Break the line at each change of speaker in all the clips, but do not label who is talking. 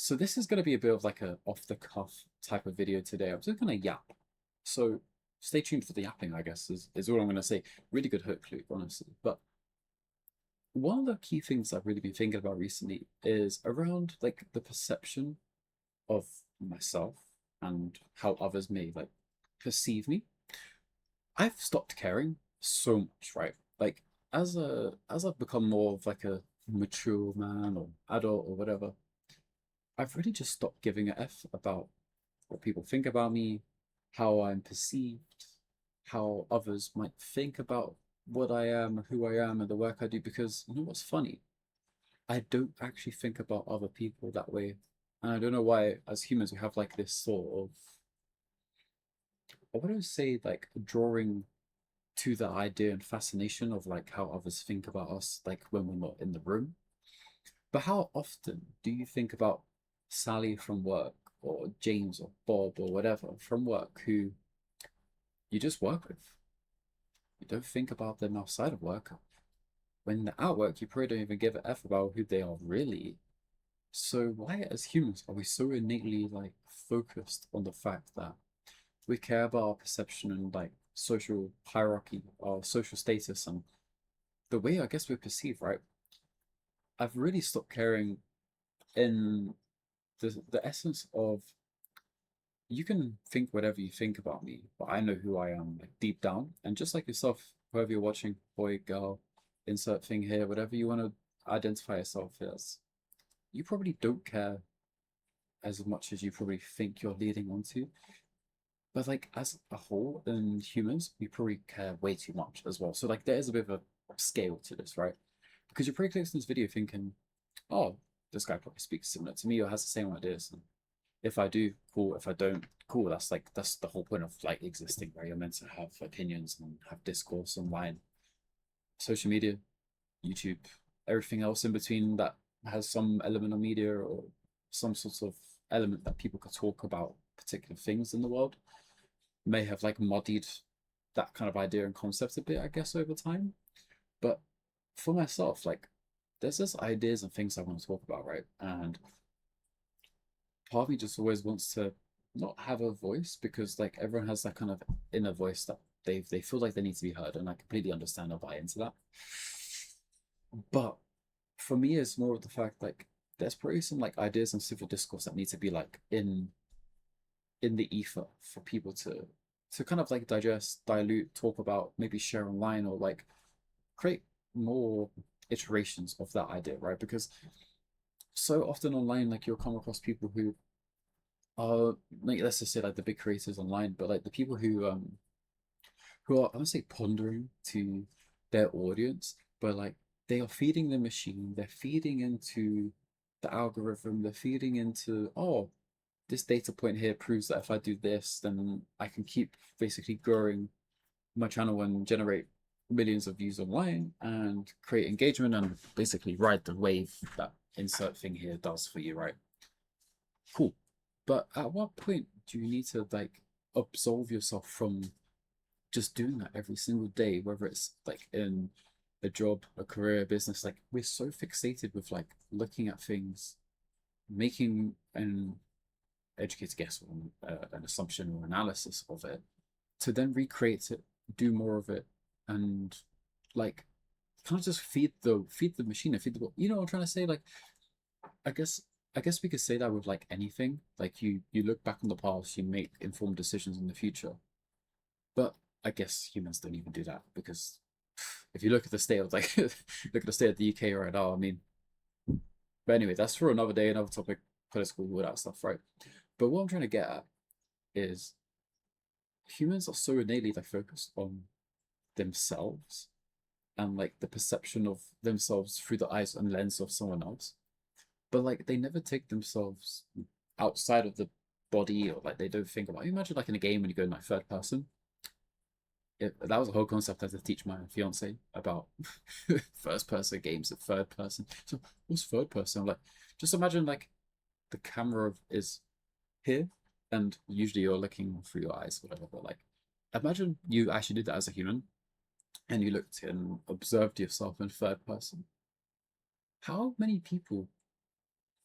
So this is going to be a bit of like a off the cuff type of video today. I'm just going to yap. So stay tuned for the yapping, I guess, is all I'm going to say. Really good hook, Luke, honestly. But one of the key things I've really been thinking about recently is around like the perception of myself and how others may like perceive me. I've stopped caring so much, right? Like as I've become more of like a mature man or adult or whatever, I've really just stopped giving a F about what people think about me, how I'm perceived, how others might think about what I am, who I am, and the work I do. Because you know what's funny? I don't actually think about other people that way. And I don't know why, as humans, we have like this sort of, I wouldn't say like drawing to the idea and fascination of like how others think about us, like when we're not in the room. But how often do you think about Sally from work or James or Bob or whatever from work who you just work with? You don't think about them outside of work. When they're at work, you probably don't even give a F about who they are really. So why as humans are we so innately like focused on the fact that we care about our perception and like social hierarchy, our social status and the way I guess we're perceived, right? I've really stopped caring in the essence of you can think whatever you think about me, but I know who I am like deep down. And just like yourself, whoever you're watching, boy, girl, insert thing here, whatever you want to identify yourself as, you probably don't care as much as you probably think you're leading on to. But like as a whole in humans, we probably care way too much as well. So like there is a bit of a scale to this, right? Because you're probably clicking this video thinking, oh, this guy probably speaks similar to me or has the same ideas. And if I do, cool. If I don't, cool. That's the whole point of like existing, right? You're meant to have opinions and have discourse online, social media, YouTube, everything else in between that has some element of media or some sort of element that people could talk about particular things in the world may have like muddied that kind of idea and concept a bit, I guess, over time. But for myself, like there's just ideas and things I want to talk about, right? And part of me just always wants to not have a voice because like everyone has that kind of inner voice that they feel like they need to be heard, and I completely understand and buy into that. But for me, it's more of the fact like there's probably some like ideas and civil discourse that need to be like in the ether for people to kind of like digest, dilute, talk about, maybe share online or like create more iterations of that idea, right? Because so often online, like you'll come across people who like let's just say like the big creators online, but like the people who are I would say pondering to their audience, but like they are feeding the machine, they're feeding into the algorithm, they're feeding into oh, this data point here proves that if I do this, then I can keep basically growing my channel and generate millions of views online and create engagement and basically ride the wave that insert thing here does for you, right? Cool. But at what point do you need to like absolve yourself from just doing that every single day, whether it's like in a job, a career, a business? Like we're so fixated with like looking at things, making an educated guess or an assumption or analysis of it, to then recreate it, do more of it, and like kind of just feed the machine and feed the you know what I'm trying to say? Like I guess I guess we could say that with like anything. Like you look back on the past, you make informed decisions in the future. But I guess humans don't even do that because if you look at the state of like look at the state of the UK right now, I mean, but anyway, that's for another day, another topic, political, all that stuff, right? But what I'm trying to get at is humans are so innately like focused on themselves and like the perception of themselves through the eyes and lens of someone else. But like they never take themselves outside of the body or like they don't think about. You imagine like in a game when you go in like third person. That was a whole concept I had to teach my fiance about first person games at third person. So what's third person? I'm like, just imagine like the camera is here, and usually you're looking through your eyes, whatever. But like, imagine you actually did that as a human, and you looked and observed yourself in third person. How many people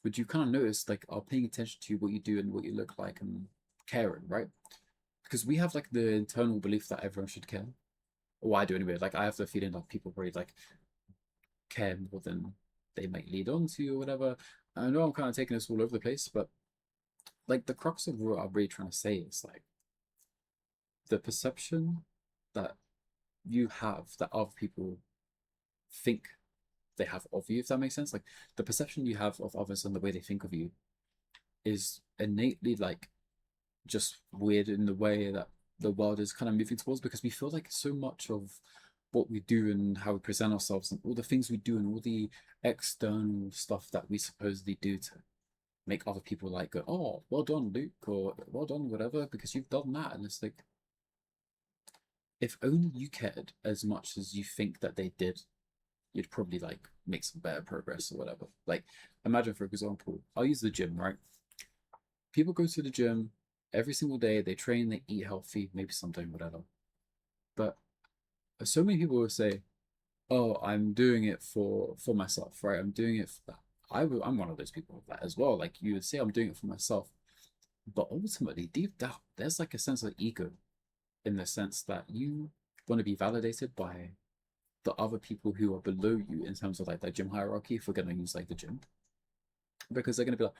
would you kind of notice like are paying attention to what you do and what you look like and caring, right? Because we have like the internal belief that everyone should care. Or I do anyway. Like I have the feeling that people probably like care more than they might lead on to or whatever. I know I'm kind of taking this all over the place, but like the crux of what I'm really trying to say is like the perception that you have that other people think they have of you, if that makes sense. Like the perception you have of others and the way they think of you is innately like just weird in the way that the world is kind of moving towards because we feel like so much of what we do and how we present ourselves and all the things we do and all the external stuff that we supposedly do to make other people like go, oh, well done, Luke, or well done, whatever, because you've done that. And it's like, if only you cared as much as you think that they did, you'd probably like make some better progress or whatever. Like, imagine, for example, I'll use the gym, right? People go to the gym every single day, they train, they eat healthy, maybe something, whatever. But so many people will say, oh, I'm doing it for myself, right? I'm doing it for that. I'm one of those people with that as well. Like you would say, I'm doing it for myself, but ultimately, deep down, there's like a sense of ego in the sense that you want to be validated by the other people who are below you in terms of like that gym hierarchy. If we're going to use like the gym, because they're going to be like,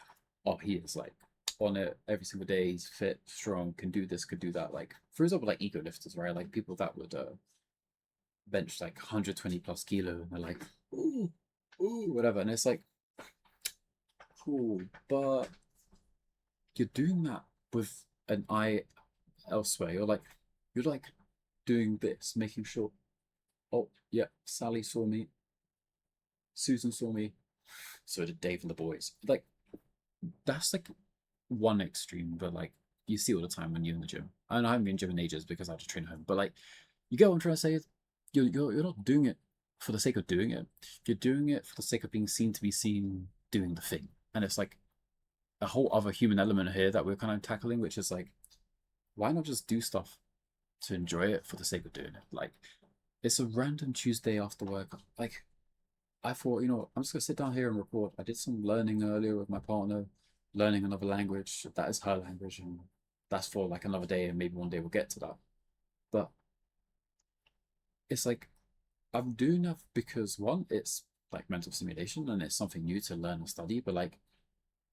oh, he is like on it every single day. He's fit, strong, can do this, could do that. Like for example, like ego lifters, right? Like people that would bench like 120 plus kilo, and they're like, ooh, ooh, whatever. And it's like, cool, but you're doing that with an eye elsewhere. You're like doing this, making sure, oh, yeah, Sally saw me, Susan saw me, so did Dave and the boys. Like, that's like one extreme, but like, you see all the time when you're in the gym. And I haven't been in gym in ages because I just train at home. But like, you get what I'm trying to say is you're not doing it for the sake of doing it. You're doing it for the sake of being seen to be seen doing the thing. And it's like a whole other human element here that we're kind of tackling, which is like, why not just do stuff to enjoy it for the sake of doing it? Like, it's a random Tuesday after work. Like, I thought, I'm just gonna sit down here and record. I did some learning earlier with my partner, learning another language. That is her language, and that's for like another day, and maybe one day we'll get to that. But it's like I'm doing that because one, it's like mental stimulation and it's something new to learn and study, but like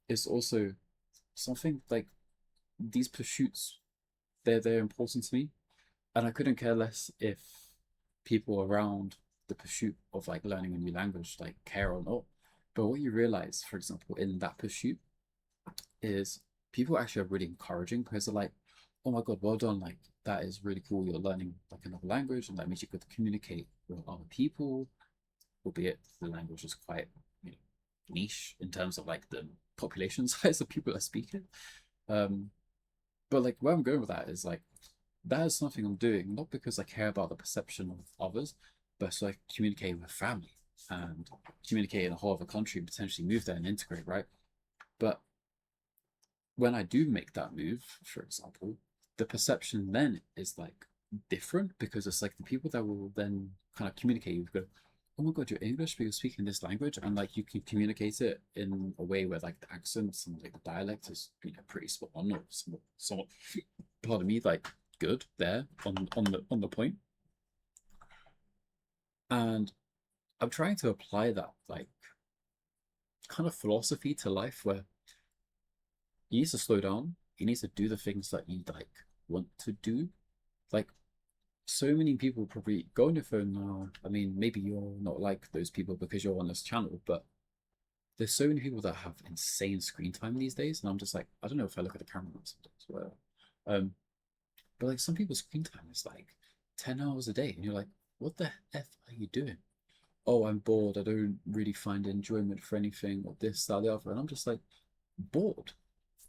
it's also something like these pursuits, they're important to me. And I couldn't care less if people around the pursuit of like learning a new language like care or not. But what you realize, for example, in that pursuit is people actually are really encouraging because they're like, oh my God, well done. Like that is really cool. You're learning like another language and that means you could communicate with other people, albeit the language is quite, you know, niche in terms of like the population size of people that speak it. Um, but like where I'm going with that is like that is something I'm doing, not because I care about the perception of others, but so I can communicate with family and communicate in a whole other country and potentially move there and integrate, right? But when I do make that move, for example, the perception then is like different because it's like the people that will then kind of communicate with go, oh my God, you're English, but you're speaking this language, and like you can communicate it in a way where like the accents and like the dialect is pretty spot on or somewhat pardon me, like good there on the point. And I'm trying to apply that like kind of philosophy to life where you need to slow down. You need to do the things that you like want to do. Like so many people probably go on your phone now. I mean, maybe you're not like those people because you're on this channel, but there's so many people that have insane screen time these days, and I'm just like, I don't know if I look at the camera sometimes, whatever. Um, but like some people's screen time is like 10 hours a day, and you're like, what the F are you doing? Oh, I'm bored. I don't really find enjoyment for anything, or this, that, the other. And I'm just like, bored.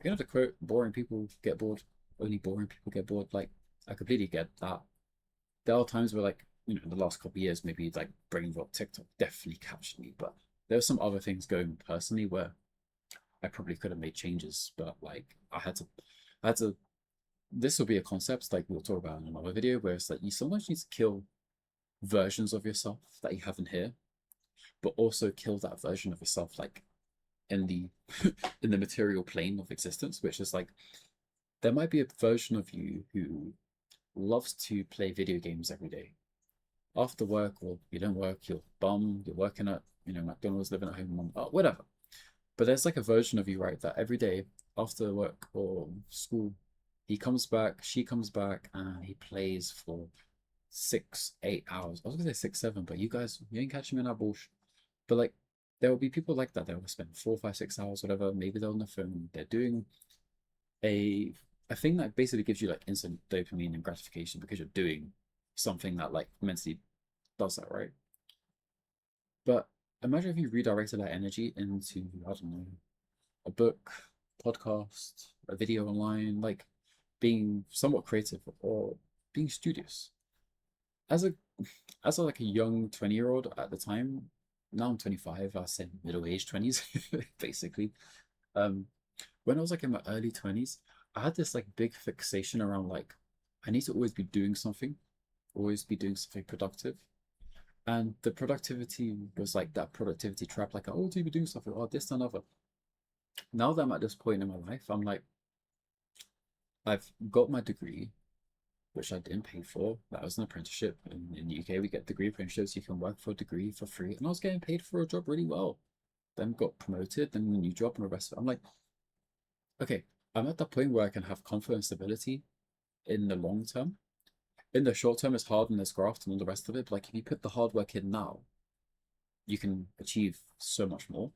You know the quote, boring people get bored, only boring people get bored. Like, I completely get that. There are times where, like, in the last couple of years, maybe like brain rot TikTok definitely captured me, but there were some other things going personally where I probably could have made changes, but like, I had to, this will be a concept like we'll talk about in another video where it's like you sometimes need to kill versions of yourself that you have in here, but also kill that version of yourself like in the in the material plane of existence, which is like there might be a version of you who loves to play video games every day. After work, or you don't work, you're bum, you're working at, McDonald's, living at home, whatever. But there's like a version of you, right, that every day after work or school, he comes back, she comes back, and he plays for 6, 8 hours. I was gonna say 6, 7, but you guys, you ain't catching me in that bullshit. But like, there will be people like that. They will spend 4, 5, 6 hours, whatever. Maybe they're on the phone. They're doing a a thing that basically gives you like instant dopamine and gratification because you're doing something that like mentally does that, right? But imagine if you redirected that energy into, I don't know, a book, podcast, a video online, like being somewhat creative or being studious. As a like a young 20-year-old at the time, now I'm 25, I said middle-aged 20s, basically. Um, when I was like in my early 20s, I had this like big fixation around like I need to always be doing something, always be doing something productive. And the productivity was like that productivity trap, like, oh, do you be doing something? Oh, this, and another. Now that I'm at this point in my life, I'm like, I've got my degree, which I didn't pay for. That was an apprenticeship. In the UK, we get degree apprenticeships. You can work for a degree for free. And I was getting paid for a job really well. Then got promoted, then a new job and the rest of it. I'm like, okay, I'm at that point where I can have confidence stability in the long term. In the short term, it's hard and there's graft and all the rest of it. But like if you put the hard work in now, you can achieve so much more.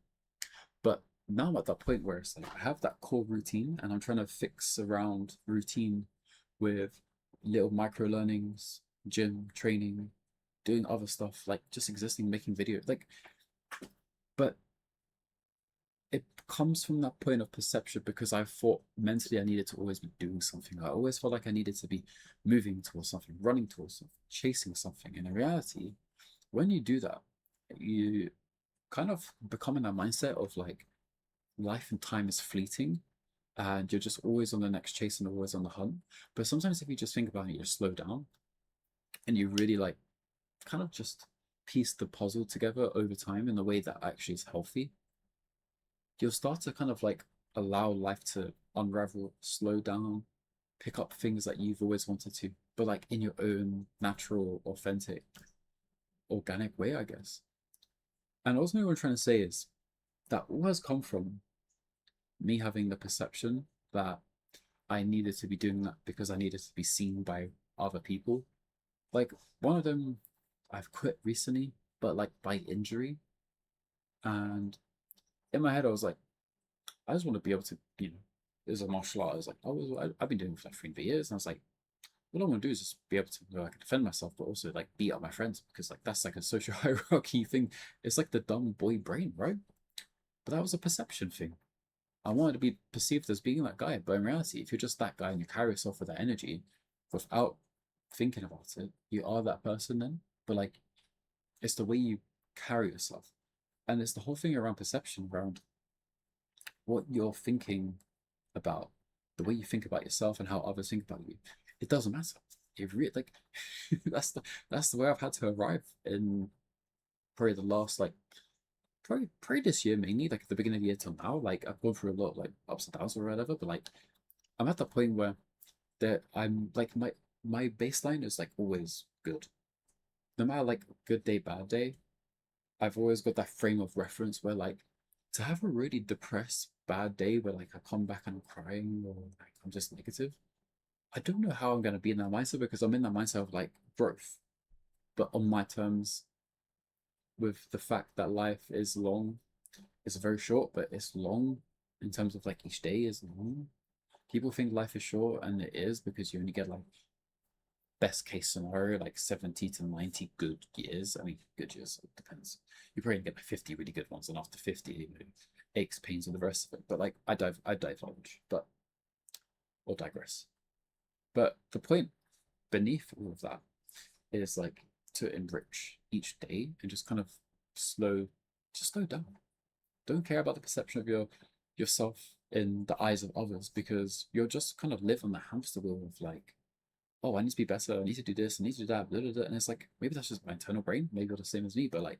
But now I'm at that point where it's like I have that core routine and I'm trying to fix around routine with little micro learnings, gym, training, doing other stuff, like just existing, making videos. Like, but it comes from that point of perception because I thought mentally I needed to always be doing something. I always felt like I needed to be moving towards something, running towards something, chasing something. And in reality, when you do that, you kind of become in that mindset of like life and time is fleeting and you're just always on the next chase and always on the hunt. But sometimes if you just think about it, you just slow down and you really like kind of just piece the puzzle together over time in a way that actually is healthy, you'll start to kind of like allow life to unravel, slow down, pick up things that you've always wanted to, but like in your own natural, authentic, organic way, I guess. And ultimately, what I'm trying to say is that all has come from me having the perception that I needed to be doing that because I needed to be seen by other people. Like one of them, I've quit recently, but like by injury. And in my head, I was like, I just want to be able to, as a martial art, I was like, I've been doing it for like 3 years. And I was like, what I want to do is just be able to like defend myself, but also like beat up my friends because like that's like a social hierarchy thing. It's like the dumb boy brain, right? But that was a perception thing. I wanted to be perceived as being that guy, but in reality, if you're just that guy and you carry yourself with that energy without thinking about it, you are that person then. But like, it's the way you carry yourself, and it's the whole thing around perception, around what you're thinking about, the way you think about yourself and how others think about you. It doesn't matter. It really like that's the way I've had to arrive in probably the last like probably this year mainly, like at the beginning of the year till now. Like I've gone through a lot of like ups and downs or whatever, but like I'm at the point where that I'm like my baseline is like always good. No matter like good day, bad day, I've always got that frame of reference where like to have a really depressed bad day where like I come back and I'm crying or like I'm just negative. I don't know how I'm gonna be in that mindset because I'm in that mindset of like growth, but on my terms with the fact that life is long. It's very short, but it's long in terms of like each day is long. People think life is short, and it is because you only get like best case scenario, like 70 to 90 good years. I mean, good years, it depends. You probably get like 50 really good ones, and after 50, aches, pains, and the rest of it. But like, I divulge, but or digress. But the point beneath all of that is like to enrich each day and just kind of just slow down. Don't care about the perception of yourself in the eyes of others because you'll just kind of live on the hamster wheel of like, oh, I need to be better, I need to do this, I need to do that, blah, blah, blah. And it's like maybe that's just my internal brain, maybe you're the same as me, but like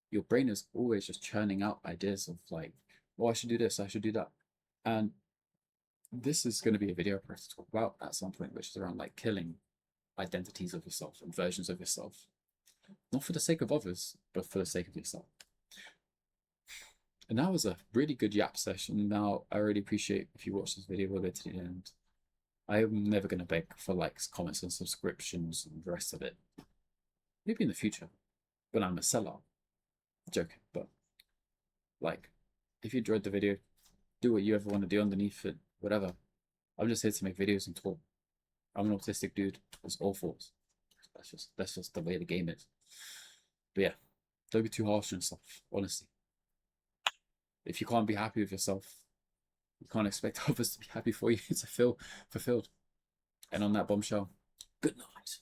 your brain is always just churning out ideas of like or I should do this, I should do that. And this is going to be a video for us to talk about at some point, which is around like killing identities of yourself and versions of yourself, not for the sake of others, but for the sake of yourself. And that was a really good yap session. Now, I really appreciate if you watch this video all the way to the end. I'm never going to beg for likes, comments, and subscriptions and the rest of it. Maybe in the future, when I'm a sellout. Joking, but like, if you enjoyed the video, do what you ever want to do underneath it, whatever. I'm just here to make videos and talk. I'm an autistic dude. It's all faults. That's just the way the game is. But yeah, don't be too harsh on yourself, honestly. If you can't be happy with yourself, you can't expect others to be happy for you to feel fulfilled. And on that bombshell, good night.